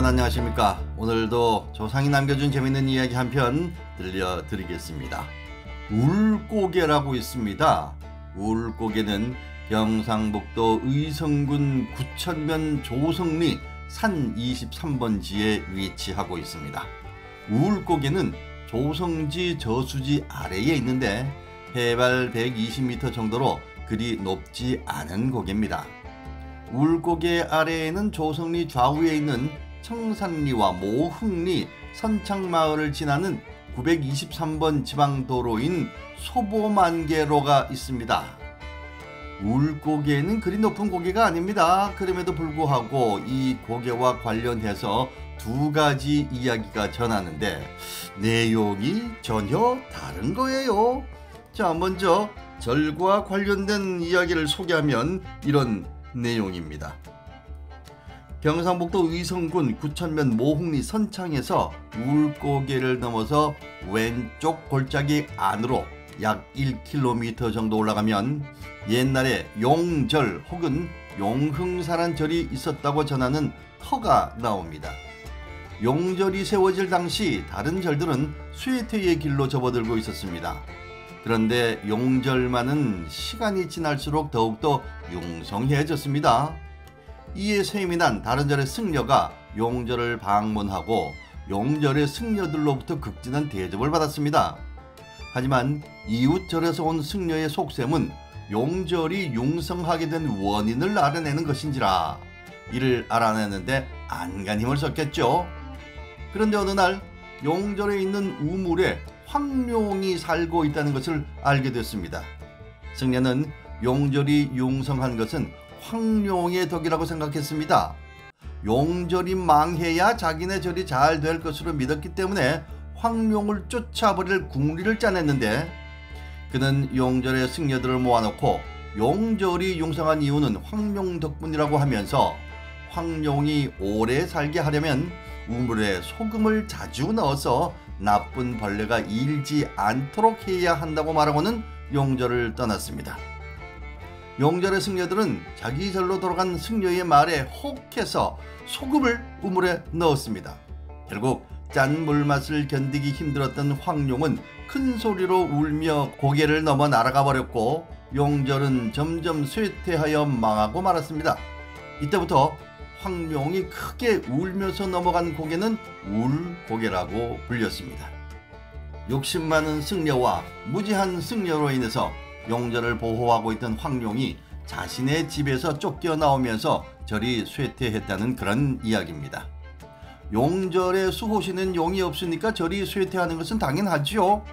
여러분 안녕하십니까. 오늘도 조상이 남겨준 재밌는 이야기 한 편 들려드리겠습니다. 울고개라고 있습니다. 울고개는 경상북도 의성군 구천면 조성리 산 23번지에 위치하고 있습니다. 울고개는 조성지 저수지 아래에 있는데 해발 120m 정도로 그리 높지 않은 고개입니다. 울고개 아래에는 조성리 좌우에 있는 청산리와 모흥리 선창마을을 지나는 923번 지방도로인 소보만개로가 있습니다. 울고개는 그리 높은 고개가 아닙니다. 그럼에도 불구하고 이 고개와 관련해서 두 가지 이야기가 전하는데 내용이 전혀 다른 거예요. 자, 먼저 절과 관련된 이야기를 소개하면 이런 내용입니다. 경상북도 의성군 구천면 모흥리 선창에서 울고개를 넘어서 왼쪽 골짜기 안으로 약 1km 정도 올라가면 옛날에 용절 혹은 용흥사란 절이 있었다고 전하는 터가 나옵니다. 용절이 세워질 당시 다른 절들은 쇠퇴의 길로 접어들고 있었습니다. 그런데 용절만은 시간이 지날수록 더욱더 융성해졌습니다. 이에 셈이 난 다른 절의 승려가 용절을 방문하고 용절의 승려들로부터 극진한 대접을 받았습니다. 하지만 이웃 절에서 온 승려의 속셈은 용절이 융성하게 된 원인을 알아내는 것인지라 이를 알아내는데 안간 힘을 썼겠죠. 그런데 어느 날 용절에 있는 우물에 황룡이 살고 있다는 것을 알게 됐습니다. 승려는 용절이 융성한 것은 황룡의 덕이라고 생각했습니다. 용절이 망해야 자기네 절이 잘 될 것으로 믿었기 때문에 황룡을 쫓아버릴 궁리를 짜냈는데 그는 용절의 승려들을 모아놓고 용절이 융성한 이유는 황룡 덕분이라고 하면서 황룡이 오래 살게 하려면 우물에 소금을 자주 넣어서 나쁜 벌레가 일지 않도록 해야 한다고 말하고는 용절을 떠났습니다. 용절의 승려들은 자기 절로 돌아간 승려의 말에 혹해서 소금을 우물에 넣었습니다. 결국 짠 물맛을 견디기 힘들었던 황룡은 큰 소리로 울며 고개를 넘어 날아가 버렸고 용절은 점점 쇠퇴하여 망하고 말았습니다. 이때부터 황룡이 크게 울면서 넘어간 고개는 울고개라고 불렸습니다. 욕심 많은 승려와 무지한 승려로 인해서 용절을 보호하고 있던 황룡이 자신의 집에서 쫓겨나오면서 절이 쇠퇴했다는 그런 이야기입니다. 용절에 수호시는 용이 없으니까 절이 쇠퇴하는 것은 당연하지요.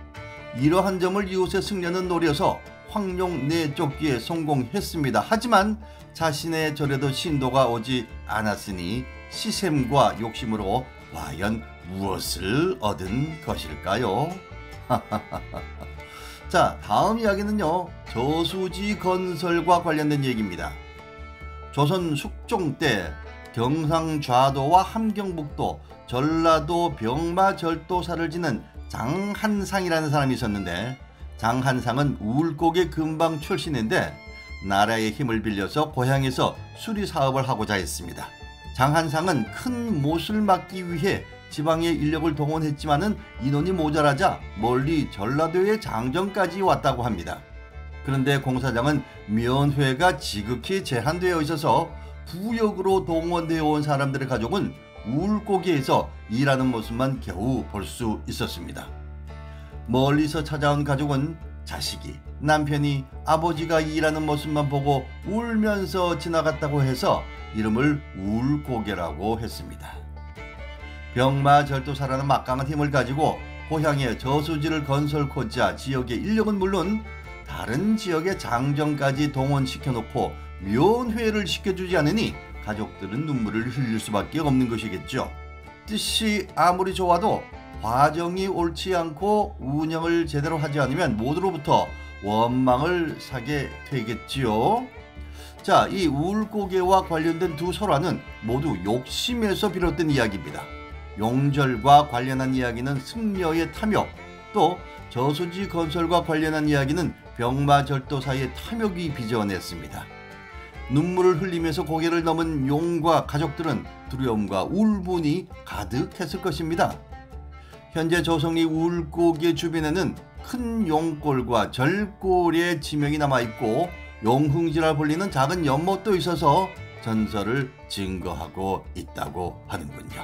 이러한 점을 이웃의 승려는 노려서 황룡 내쫓기에 성공했습니다. 하지만 자신의 절에도 신도가 오지 않았으니 시샘과 욕심으로 과연 무엇을 얻은 것일까요? 자, 다음 이야기는요, 저수지 건설과 관련된 얘기입니다. 조선 숙종 때 경상좌도와 함경북도, 전라도 병마절도사를 지낸 장한상이라는 사람이 있었는데 장한상은 울고개 근방 출신인데 나라의 힘을 빌려서 고향에서 수리사업을 하고자 했습니다. 장한상은 큰 못을 막기 위해 지방의 인력을 동원했지만은 인원이 모자라자 멀리 전라도의 장정까지 왔다고 합니다. 그런데 공사장은 면회가 지극히 제한되어 있어서 부역으로 동원되어 온 사람들의 가족은 울고개에서 일하는 모습만 겨우 볼 수 있었습니다. 멀리서 찾아온 가족은 자식이, 남편이, 아버지가 일하는 모습만 보고 울면서 지나갔다고 해서 이름을 울고개라고 했습니다. 병마절도사라는 막강한 힘을 가지고 고향에 저수지를 건설코자 지역의 인력은 물론 다른 지역의 장정까지 동원시켜놓고 면회를 시켜주지 않으니 가족들은 눈물을 흘릴 수밖에 없는 것이겠죠. 뜻이 아무리 좋아도 과정이 옳지 않고 운영을 제대로 하지 않으면 모두로부터 원망을 사게 되겠지요. 자, 이 울고개와 관련된 두 설화는 모두 욕심에서 비롯된 이야기입니다. 용절과 관련한 이야기는 승려의 탐욕, 또 저수지 건설과 관련한 이야기는 병마절도사의 탐욕이 빚어냈습니다. 눈물을 흘리면서 고개를 넘은 용과 가족들은 두려움과 울분이 가득했을 것입니다. 현재 조성리 울고개 주변에는 큰 용골과 절골의 지명이 남아있고 용흥지라 불리는 작은 연못도 있어서 전설을 증거하고 있다고 하는군요.